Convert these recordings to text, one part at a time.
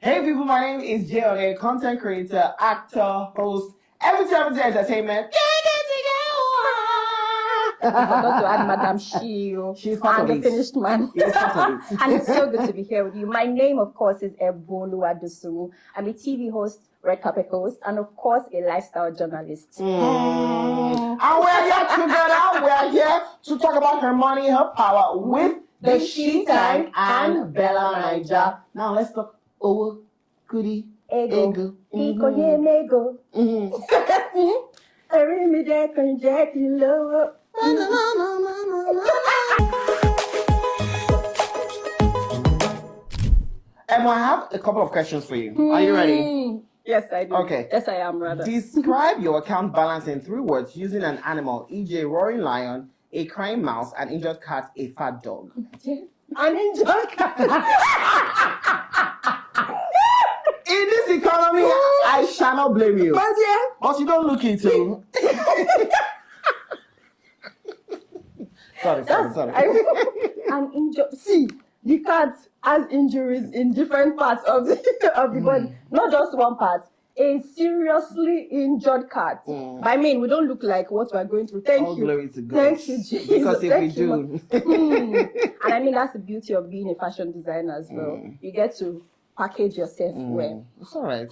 Hey people, my name is Jay-on-air, content creator, actor, host, everything entertainment. I forgot to add Madam Shio. She's part and of the it. finished man. She's part of it. And it's so good to be here with you. My name, of course, is Ebunoluwa Dosumu. I'm a TV host, red carpet host, and of course, a lifestyle journalist. And we're here together. We're here to talk about her money, her power with the She Time and Bella Naija. Now let's talk over goody Ego. Ego ye mego. Arimide conject low. Emma, I have a couple of questions for you. Are you ready? Yes, I do. Okay. Yes, I am, rather. Describe your account balance in 3 words using an animal, e.g. a roaring lion, a crying mouse, an injured cat, a fat dog. An injured cat. In this economy, I shall not blame you. But you don't look it too. Sorry. An injured. See, the cat has injuries in different parts of the body, not just one part. A seriously injured cat. I mean, we don't look like what we're going through. Thank All you. glory to God. Thank you, Jesus. Because if we Thank you, do. And I mean, that's the beauty of being a fashion designer as well. You get to package yourself well. It's all right.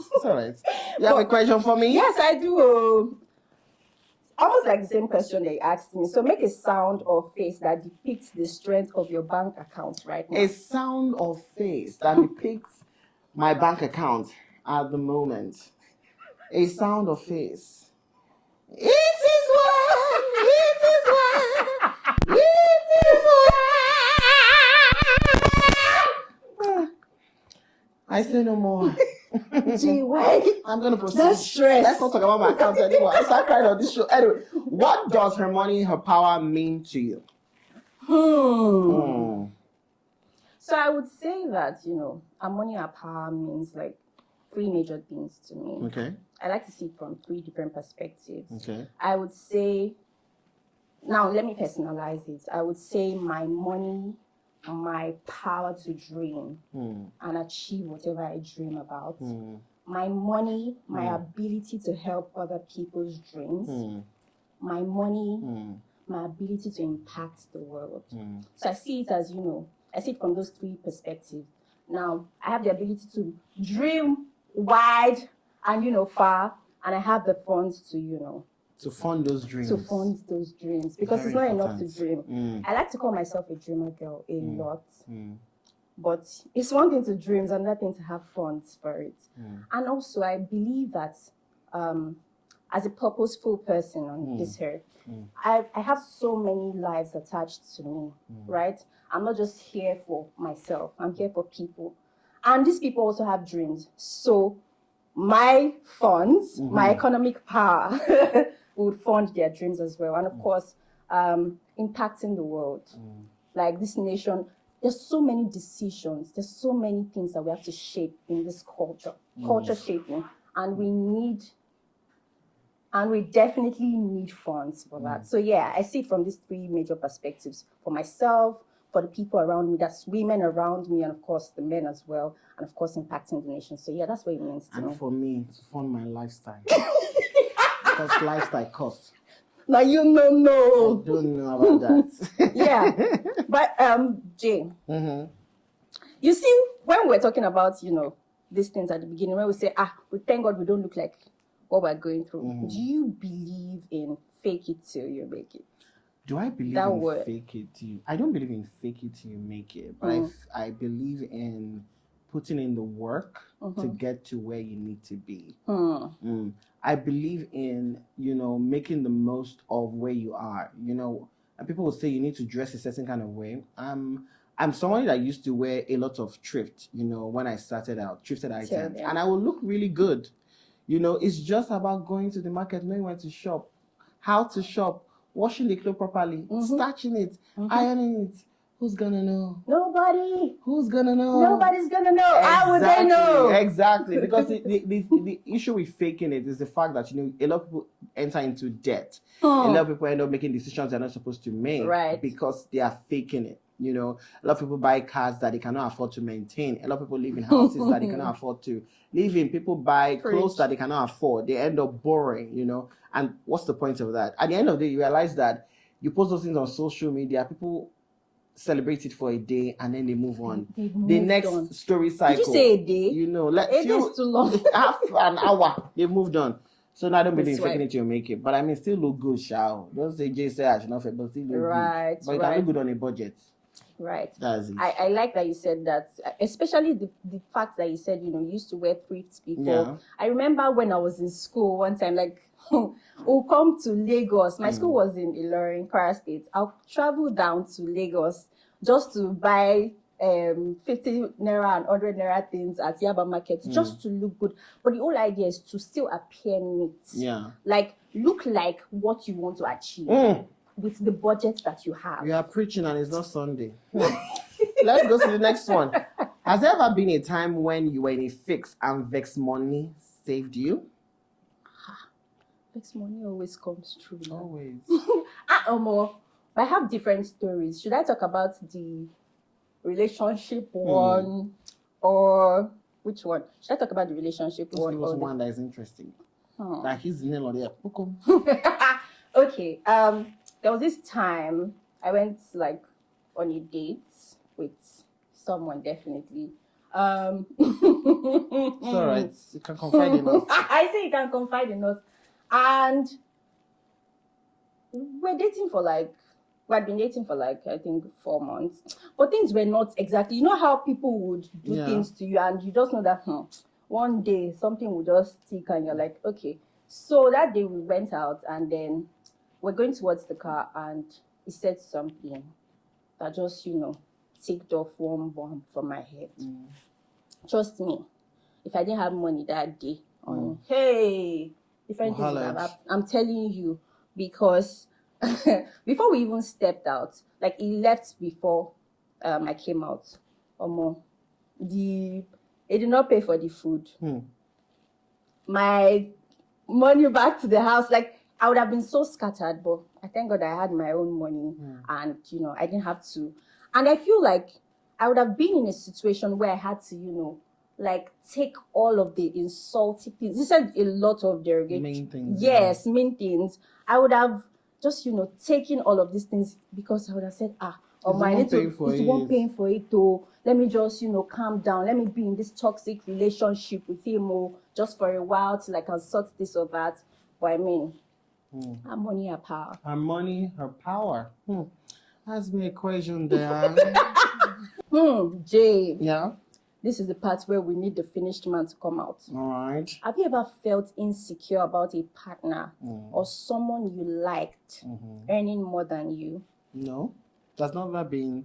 You have a question for me? Yes, I do. Almost like the same question they asked me. So make a sound or face that depicts the strength of your bank account right now. A sound or face that depicts my bank account at the moment. A sound or face. It is well. I say no more. Gee, wait. I'm going to proceed. That's stress. Let's not talk about my account anymore. I start crying on this show. Anyway, what does her money, her power mean to you? So I would say that, our money, our power means like 3 major things to me. Okay. I like to see it from 3 different perspectives. Okay. I would say, now let me personalize it. I would say my money, my power to dream and achieve whatever I dream about. My money, my ability to help other people's dreams. My money, my ability to impact the world. So I see it as, I see it from those 3 perspectives. Now, I have the ability to dream wide and, far, and I have the funds to, to fund those dreams. Because Very it's not important. enough to dream. I like to call myself a dreamer girl a lot. But it's one thing to dream, it's another thing to have funds for it. And also, I believe that as a purposeful person on this earth, I have so many lives attached to me, right? I'm not just here for myself, I'm here for people. And these people also have dreams. So my funds, my economic power would fund their dreams as well. And of course, impacting the world. Like this nation, there's so many decisions, there's so many things that we have to shape in this culture shaping. And we definitely need funds for that. So yeah, I see it from these 3 major perspectives. For myself, for the people around me, that's women around me, and of course the men as well, and of course impacting the nation. So yeah, that's what it means to me. And for me, to fund my lifestyle. Because lifestyle costs. Now you know. I don't know about that. Yeah. But Jay, you see, when we're talking about, these things at the beginning, when we say, we thank God we don't look like what we're going through. Do you believe in fake it till you make it? Do I believe that in word? Fake it till you... I don't believe in fake it till you make it, but I believe in putting in the work to get to where you need to be. I believe in, making the most of where you are. And people will say you need to dress a certain kind of way. I'm someone that used to wear a lot of thrift, when I started out, thrifted items. And I will look really good. It's just about going to the market, knowing where to shop, how to shop, washing the clothes properly, starching it, ironing it. Who's gonna know? Nobody. Who's gonna know? Nobody's gonna know. How would they know? Exactly. Because the issue with faking it is the fact that a lot of people enter into debt. A lot of people end up making decisions they're not supposed to make because they are faking it. You know, a lot of people buy cars that they cannot afford to maintain. A lot of people live in houses that they cannot afford to live in. People buy clothes that they cannot afford. They end up borrowing, you know. And what's the point of that? At the end of the day, you realize that you post those things on social media, people celebrate it for a day and then they move on. The next story cycle. Did you say a day? You know, a day is too long. Half an hour, they moved on. So now don't believe faking it till you make it. But I mean, still look good, shall. Don't say Jay said I should not fake, but still look good. But you can look good on a budget. Right. That's it. I like that you said that, especially the fact that you said, you know, you used to wear thrifts before. Yeah. I remember when I was in school one time, like, we'll come to Lagos. My school was in Ilorin, Kwara State. I'll travel down to Lagos just to buy 50 naira and 100 naira things at Yaba Market just to look good. But the whole idea is to still appear neat. Yeah. Like, look like what you want to achieve with the budget that you have. You are preaching and it's not Sunday. Let's go to the next one. Has there ever been a time when you were in a fix and vex money saved you? Vex money always comes true. Always. I have different stories. Should I talk about the relationship one or which one? Should I talk about the relationship one? Or one that is interesting. Like his name on there. Okay. There was this time I went like on a date with someone, definitely. It's all right. You can confide in us. I say you can confide in us. And we're dating for like, we had been dating for like, I think 4 months. But things were not exactly, you know how people would do things to you and you just know that one day something will just stick and you're like, okay. So that day we went out and then we're going towards the car and he said something that just, you know, ticked off one bomb from my head. Trust me, if I didn't have money that day, hey, different things would have happened. I'm telling you, because before we even stepped out, like he left before I came out. He did not pay for the food. My money back to the house, like I would have been so scattered, but I thank God I had my own money and, you know, I didn't have to. And I feel like I would have been in a situation where I had to, you know, like take all of the insulting things. He said a lot of derogatory main things. Yes, main things. I would have just, you know, taken all of these things because I would have said, I need to, it's the one paying for it, though. Let me just, you know, calm down. Let me be in this toxic relationship with him just for a while till I can sort this or that. But I mean, her money, her power. Her money, her power. That's my equation there. Jay. Yeah? This is the part where we need the finished man to come out. All right. Have you ever felt insecure about a partner or someone you liked earning more than you? No. That's not ever been...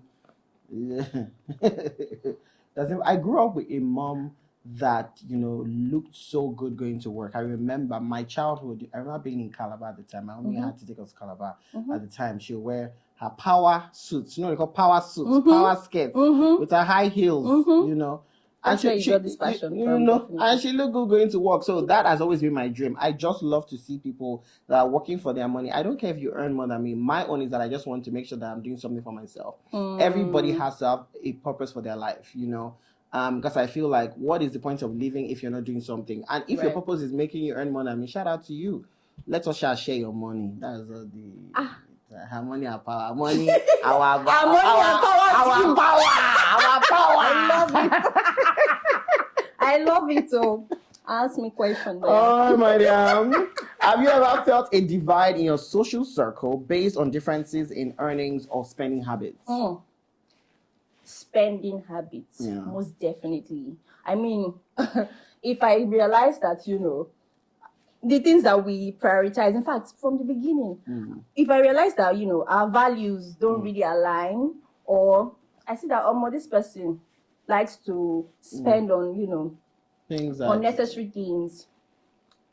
I grew up with a mom that, you know, looked so good going to work. I remember my childhood, I remember being in Calabar at the time. I only had to take us to Calabar at the time. She would wear her power suits, you know, they call power suits, power skirts with her high heels, you know. And she got this fashion you know, and she looked good going to work. So that has always been my dream. I just love to see people that are working for their money. I don't care if you earn more than me. My own is that I just want to make sure that I'm doing something for myself. Everybody has to have a purpose for their life, you know. Because I feel like, what is the point of living if you're not doing something? And if your purpose is making you earn more than me, shout out to you. Let us share your money. That is her money, our power. Money, our power. Our power. I love it. I love it. So ask me question there. Oh, my dear. Have you ever felt a divide in your social circle based on differences in earnings or spending habits? Spending habits, most definitely. I mean, if I realize that, you know, the things that we prioritize, in fact, from the beginning, if I realize that, you know, our values don't really align, or I see that this person likes to spend on, you know, things that... unnecessary things,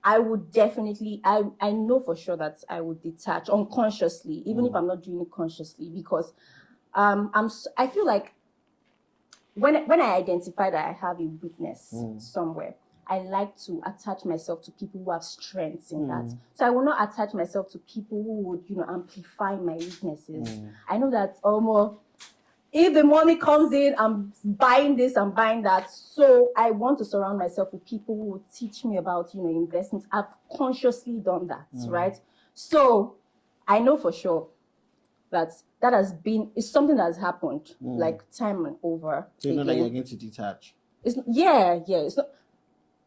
I would definitely, I know for sure that I would detach unconsciously, even if I'm not doing it consciously, because I feel like when I identify that I have a weakness somewhere, I like to attach myself to people who have strengths in that. So I will not attach myself to people who would, you know, amplify my weaknesses. I know that if the money comes in, I'm buying this, I'm buying that. So I want to surround myself with people who will teach me about, investments. I've consciously done that, right? So I know for sure that it's something that has happened like time and over. So you know that you're going to detach. It's not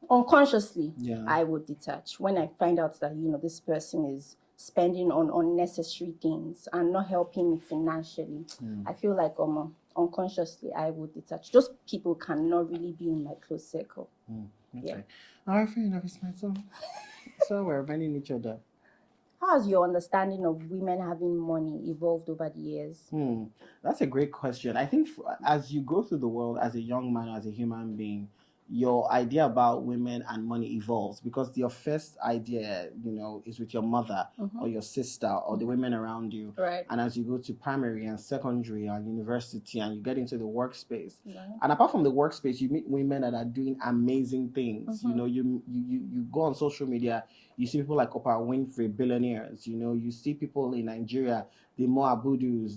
unconsciously. I would detach when I find out that this person is spending on unnecessary things and not helping me financially. I feel like unconsciously I would detach. Those people cannot really be in my close circle. Okay. All right, fair enough. It's my turn. So we're finding each other. How has your understanding of women having money evolved over the years? That's a great question. I think as you go through the world as a young man, as a human being, your idea about women and money evolves, because your first idea, is with your mother or your sister or the women around you. Right. And as you go to primary and secondary and university and you get into the workspace, and apart from the workspace, you meet women that are doing amazing things. You go on social media, you see people like Oprah Winfrey, billionaires. You see people in Nigeria, the Mo Abudus,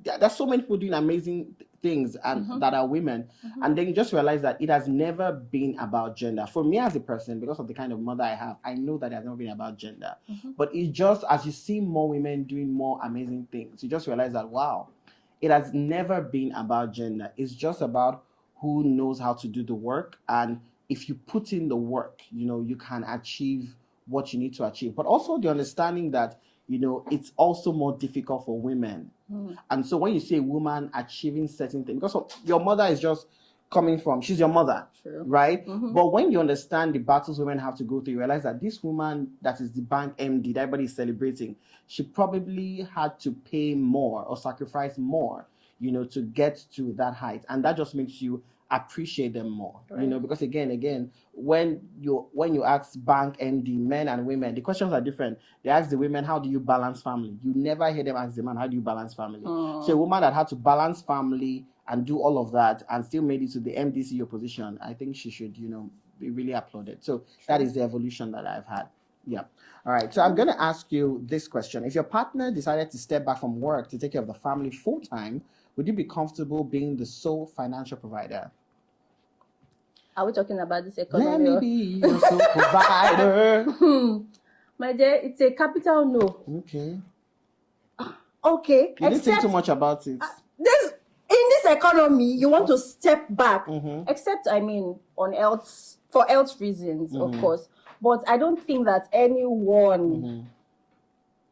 there's so many people doing amazing things and that are women. And then you just realize that it has never been about gender. For me as a person, because of the kind of mother I have, I know that it has never been about gender. But it just, as you see more women doing more amazing things, you just realize that, wow, it has never been about gender. It's just about who knows how to do the work. And if you put in the work, you can achieve what you need to achieve. But also the understanding that, it's also more difficult for women. And so when you see a woman achieving certain things, because your mother is just coming from, she's your mother, right? But when you understand the battles women have to go through, you realize that this woman that is the bank MD that everybody is celebrating, she probably had to pay more or sacrifice more, to get to that height. And that just makes you appreciate them more, because again, when you ask bank MD, men and women, the questions are different. They ask the women, how do you balance family? You never hear them ask the man, how do you balance family? So a woman that had to balance family and do all of that and still made it to the MDCO position, I think she should, be really applauded. So that is the evolution that I've had. Yeah. All right. So I'm going to ask you this question. If your partner decided to step back from work to take care of the family full time, would you be comfortable being the sole financial provider? Are we talking about this economy? Let me be your sole provider. My dear, it's a capital no. Okay. You didn't think too much about it. In this economy, you want to step back. Except, for health reasons, of course. But I don't think that anyone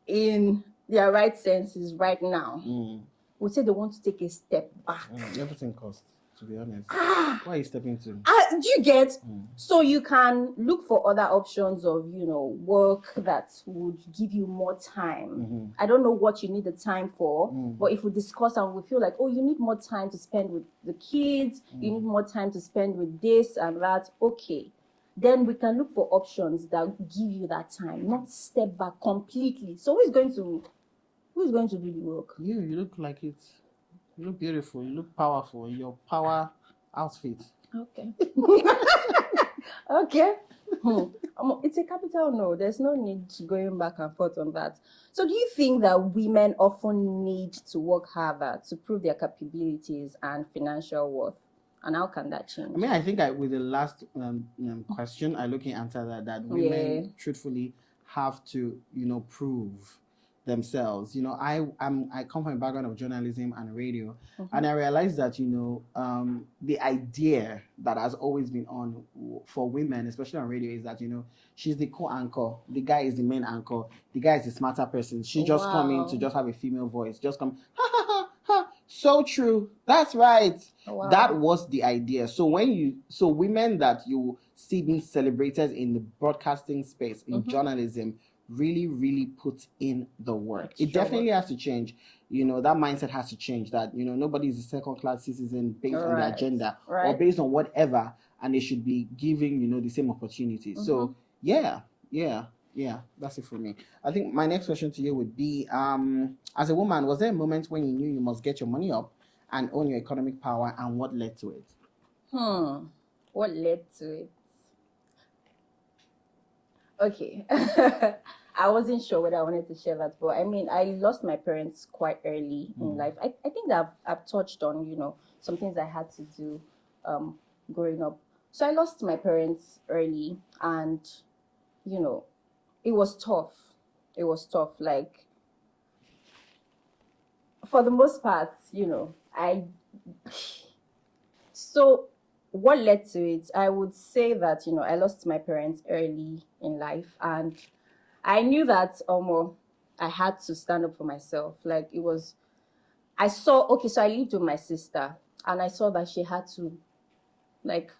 in their right senses right now would say they want to take a step back. Everything costs, to be honest. Why are you stepping to? Do you get? So you can look for other options of, work that would give you more time. I don't know what you need the time for, but if we discuss and we feel like, you need more time to spend with the kids, you need more time to spend with this and that, okay. Then we can look for options that give you that time, not step back completely. So who's going to do the work? You look like it. You look beautiful. You look powerful. Your power outfit. Okay. Okay. It's a capital no. There's no need to going back and forth on that. So do you think that women often need to work harder to prove their capabilities and financial worth? And how can that change? I think with the last question, I look into that women truthfully have to, prove themselves. I come from a background of journalism and radio, and I realized that the idea that has always been on for women, especially on radio, is that she's the co-anchor, the guy is the main anchor, the guy is the smarter person. She just come in to just have a female voice, just come ha ha ha ha. So true. That's right. Wow. That was the idea. So women that you see being celebrated in the broadcasting space, in journalism, really, really put in the work. It definitely has to change. That mindset has to change, that, nobody is a second-class citizen based on their gender or based on whatever, and they should be giving, the same opportunities. So, yeah, that's it for me. I think my next question to you would be, as a woman, was there a moment when you knew you must get your money up and own your economic power, and what led to it? What led to it? Okay. I wasn't sure whether I wanted to share that, but I mean, I lost my parents quite early in life. I think that I've touched on, some things I had to do growing up. So I lost my parents early, and, it was tough. It was tough. Like, for the most part, so what led to it? I would say that, I lost my parents early in life, and I knew that I had to stand up for myself. Like, so I lived with my sister, and I saw that she had to, like,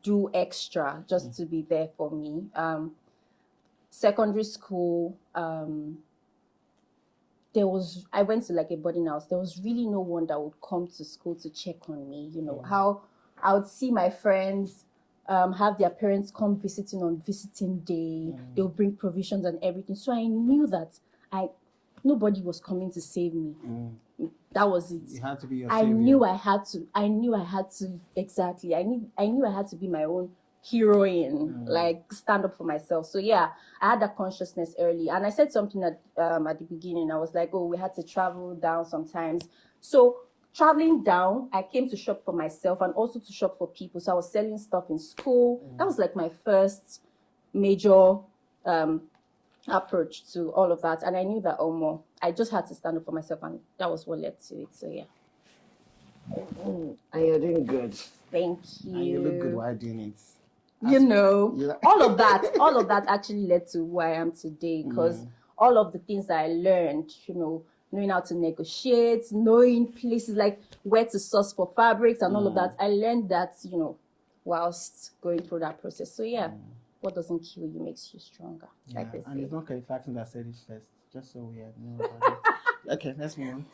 do extra just to be there for me. Secondary school, I went to like a boarding house. There was really no one that would come to school to check on me. How I would see my friends have their parents come visiting on visiting day. They'll bring provisions and everything. So I knew that nobody was coming to save me. That was it. You had to be your savior. I knew I had to, exactly. I knew I had to be my own heroine, like stand up for myself. So yeah, I had that consciousness early. And I said something at the beginning. I was like, oh, we had to travel down sometimes. So traveling down, I came to shop for myself and also to shop for people. So I was selling stuff in school. That was like my first major approach to all of that. And I knew that I just had to stand up for myself, and that was what led to it. So yeah. And you're doing good. Thank you. And you look good while doing it. All of that actually led to who I am today, because all of the things that I learned, knowing how to negotiate, knowing places like where to source for fabrics and all of that, I learned that, whilst going through that process. So yeah, what doesn't kill you makes you stronger. Yeah, like they say. And it's not Kelly Clarkson that said it first, just so we know about it. Okay, let's move on.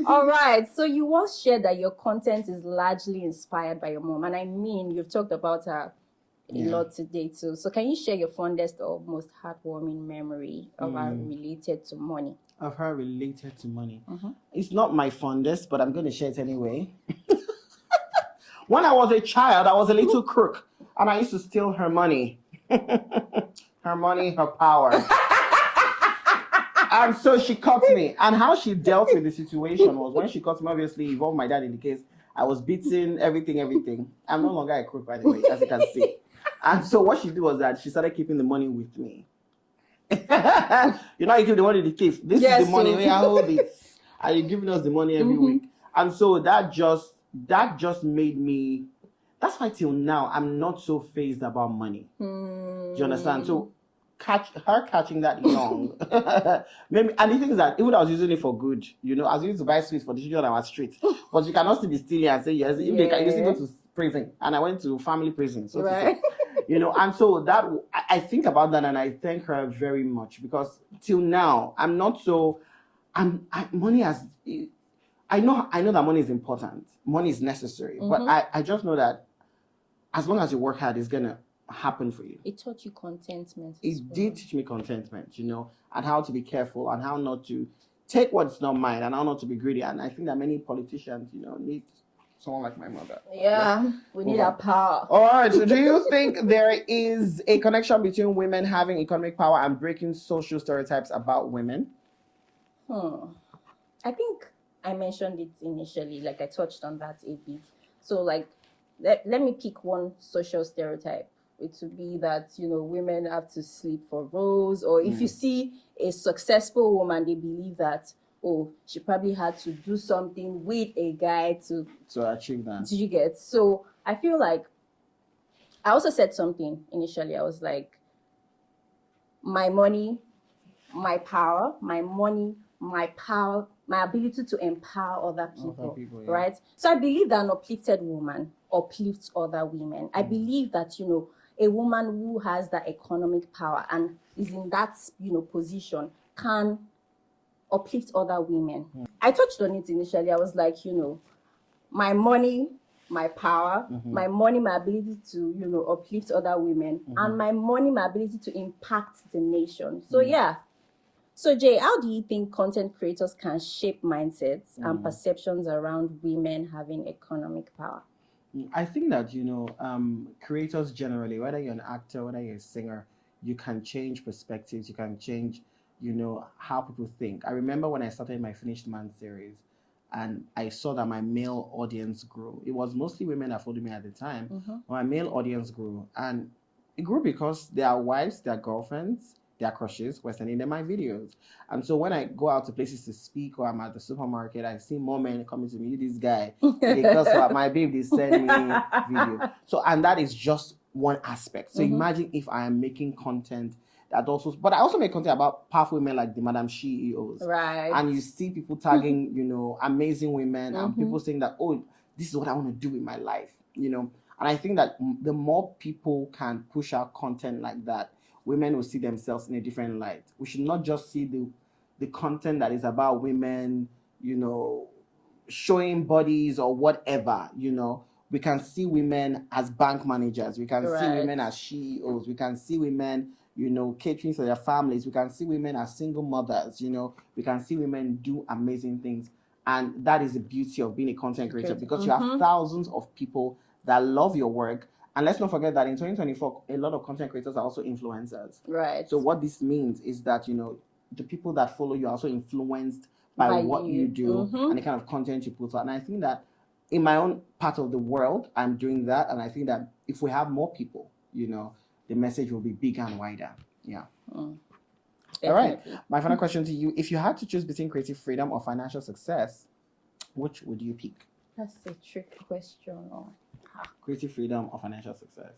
All right. So you once shared that your content is largely inspired by your mom. And I mean, you've talked about her a lot today too. So can you share your fondest or most heartwarming memory of her related to money? Of her related to money? It's not my fondest, but I'm going to share it anyway. When I was a child, I was a little crook, and I used to steal her money. Her money, her power. And so she caught me. And how she dealt with the situation was, when she caught me, obviously involved my dad in the case. I was beaten, everything. I'm no longer a crook, by the way, as you can see. And so what she did was that she started keeping the money with me. You give the money in the case. This is the money, where I hold it. And you're giving us the money every week. And so that just made me, that's why till now, I'm not so fazed about money. Do you understand? So catching that young, maybe, and the thing is that even I was using it for good, I was using to buy sweets for the children on our street. But you cannot still be stealing and say yes. If they can, you still go to prison, and I went to family prison, so to say. And so that I think about that, and I thank her very much, because till now I'm not so. Money has. I know that money is important. Money is necessary, but I just know that as long as you work hard, it's gonna happen for you. It taught you contentment. It did teach me contentment, and how to be careful, and how not to take what's not mine, and how not to be greedy. And I think that many politicians, need someone like my mother. Yeah, we need our power. All right. So do you think there is a connection between women having economic power and breaking social stereotypes about women? I think I mentioned it initially, like I touched on that a bit. So like, let me pick one social stereotype. It would be that, women have to sleep for roles, or if you see a successful woman, they believe that, she probably had to do something with a guy to achieve that. Did you get? So I feel like I also said something initially. I was like, my money, my power, my money, my power, my ability to empower other people, right? So I believe that an uplifted woman uplifts other women. I believe that, a woman who has that economic power and is in that, position can uplift other women. I touched on it initially. I was like, my money, my power, my money, my ability to, uplift other women, and my money, my ability to impact the nation. So yeah. So Jay, how do you think content creators can shape mindsets and perceptions around women having economic power? I think that, creators generally, whether you're an actor, whether you're a singer, you can change perspectives, you can change you know, how people think. I remember when I started my Finished Man series, and I saw that my male audience grew. It was mostly women that followed me at the time. But my male audience grew, and it grew because their wives, their girlfriends, their crushes were sending them my videos. And so when I go out to places to speak, or I'm at the supermarket, I see more men coming to me, this guy, because my babe, they send me video. So, and that is just one aspect. So imagine if I am making content that also, but I also make content about powerful women like the Madam CEOs. Right. And you see people tagging, you know, amazing women, and people saying that, oh, this is what I want to do in my life, you know. And I think that the more people can push out content like that, women will see themselves in a different light. We should not just see the content that is about women, you know, showing bodies or whatever, you know. We can see women as bank managers. We can see women as CEOs. We can see women, you know, catering for their families. We can see women as single mothers, you know. We can see women do amazing things. And that is the beauty of being a content creator, because you have thousands of people that love your work. And let's not forget that in 2024, a lot of content creators are also influencers. Right. So what this means is that, you know, the people that follow you are also influenced by what you do and the kind of content you put out. And I think that in my own part of the world, I'm doing that. And I think that if we have more people, you know, the message will be bigger and wider. Yeah. All right. My final question to you. If you had to choose between creative freedom or financial success, which would you pick? That's a trick question. Creative freedom or financial success?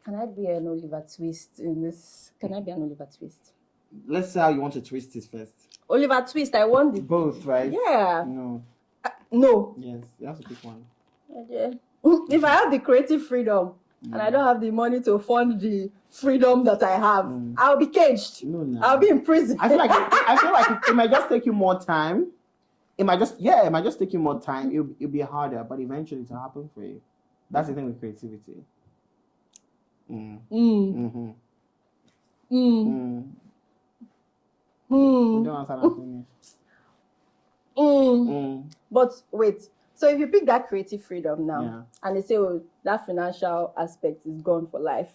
Can I be an Oliver Twist in this? Can I be an Oliver Twist? Let's see how you want to twist it first. Oliver Twist, I want the... Both, right? Yeah. No. No. Yes, you have to pick one. Okay. If I have the creative freedom and I don't have the money to fund the freedom that I have, I'll be caged. No. I'll be in prison. I feel like it might just take you more time. It might just take you more time. It'll be harder, but eventually it'll happen for you. That's the thing with creativity. You don't answer that for me. But wait, so if you pick that creative freedom now, and they say, oh, that financial aspect is gone for life,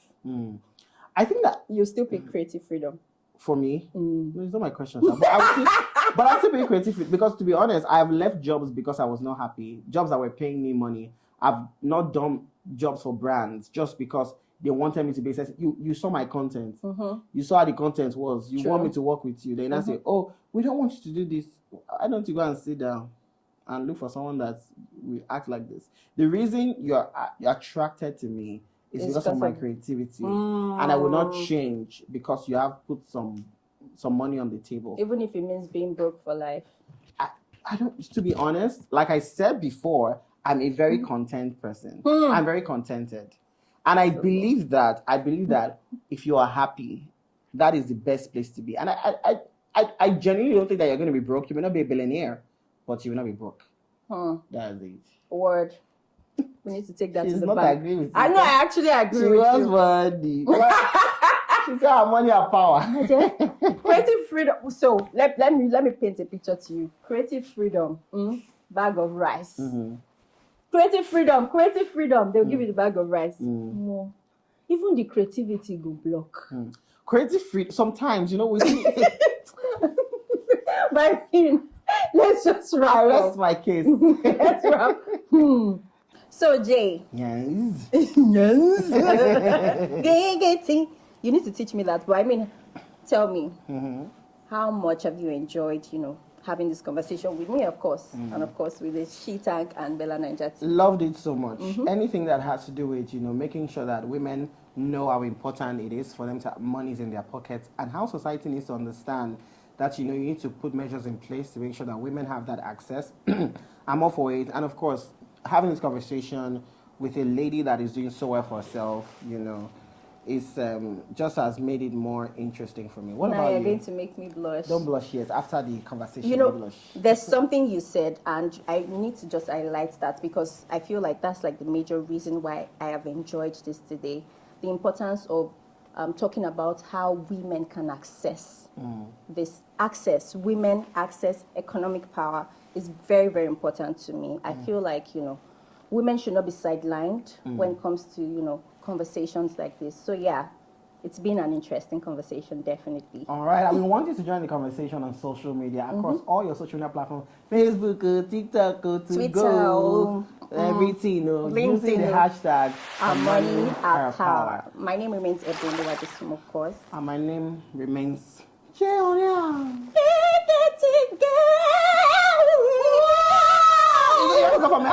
I think that you still pick creative freedom. For me, no, it's not my question. But I still pick creative, because to be honest, I've left jobs because I was not happy. Jobs that were paying me money. I've not done jobs for brands just because they wanted me to be. You saw my content. You saw how the content was. You want me to work with you. Then I say, oh, we don't want you to do this. I don't want you to go and sit down and look for someone that will act like this. The reason you're attracted to me is because of my creativity. And I will not change because you have put some money on the table. Even if it means being broke for life. I don't, to be honest, like I said before, I'm a very content person. I'm very contented. And I believe that if you are happy, that is the best place to be. And I genuinely don't think that you're going to be broke. You may not be a billionaire, but you will not be broke. That's it. Word. We need to take that to the bank. Agree with you. I know, I actually agree with you. Money. She said her money are power. Creative freedom. So let me paint a picture to you. Creative freedom. Bag of rice. Creative freedom. They'll give you the bag of rice. No. Even the creativity go block. Creative freedom. Sometimes, you know, we see. But I mean, let's just wrap. I rest my case. Let's wrap. So Jay. Yes. You need to teach me that. But I mean, tell me, how much have you enjoyed, you know, having this conversation with me, of course, and of course with the She Tank and Bella Ninja team? Loved it so much. Anything that has to do with, you know, making sure that women know how important it is for them to have monies in their pockets, and how society needs to understand that, you know, you need to put measures in place to make sure that women have that access. I'm all for it. And of course, having this conversation with a lady that is doing so well for herself, you know, is just has made it more interesting for me. What now about you're you? going to make me blush. Don't blush yet. After the conversation, you know, blush. There's something you said, and I need to just highlight that because I feel like that's like the major reason why I have enjoyed this today. The importance of talking about how women can access this access. Women access economic power is very, very important to me. I feel like, you know, women should not be sidelined when it comes to, you know, conversations like this. So yeah, it's been an interesting conversation, definitely. All right. We want you to join the conversation on social media across all your social media platforms: Facebook, TikTok, Twitter, everything. Using the hashtag money, our power. My name remains Ebunoluwa Dosumu, of course. And my name remains Jay-on-air. You go from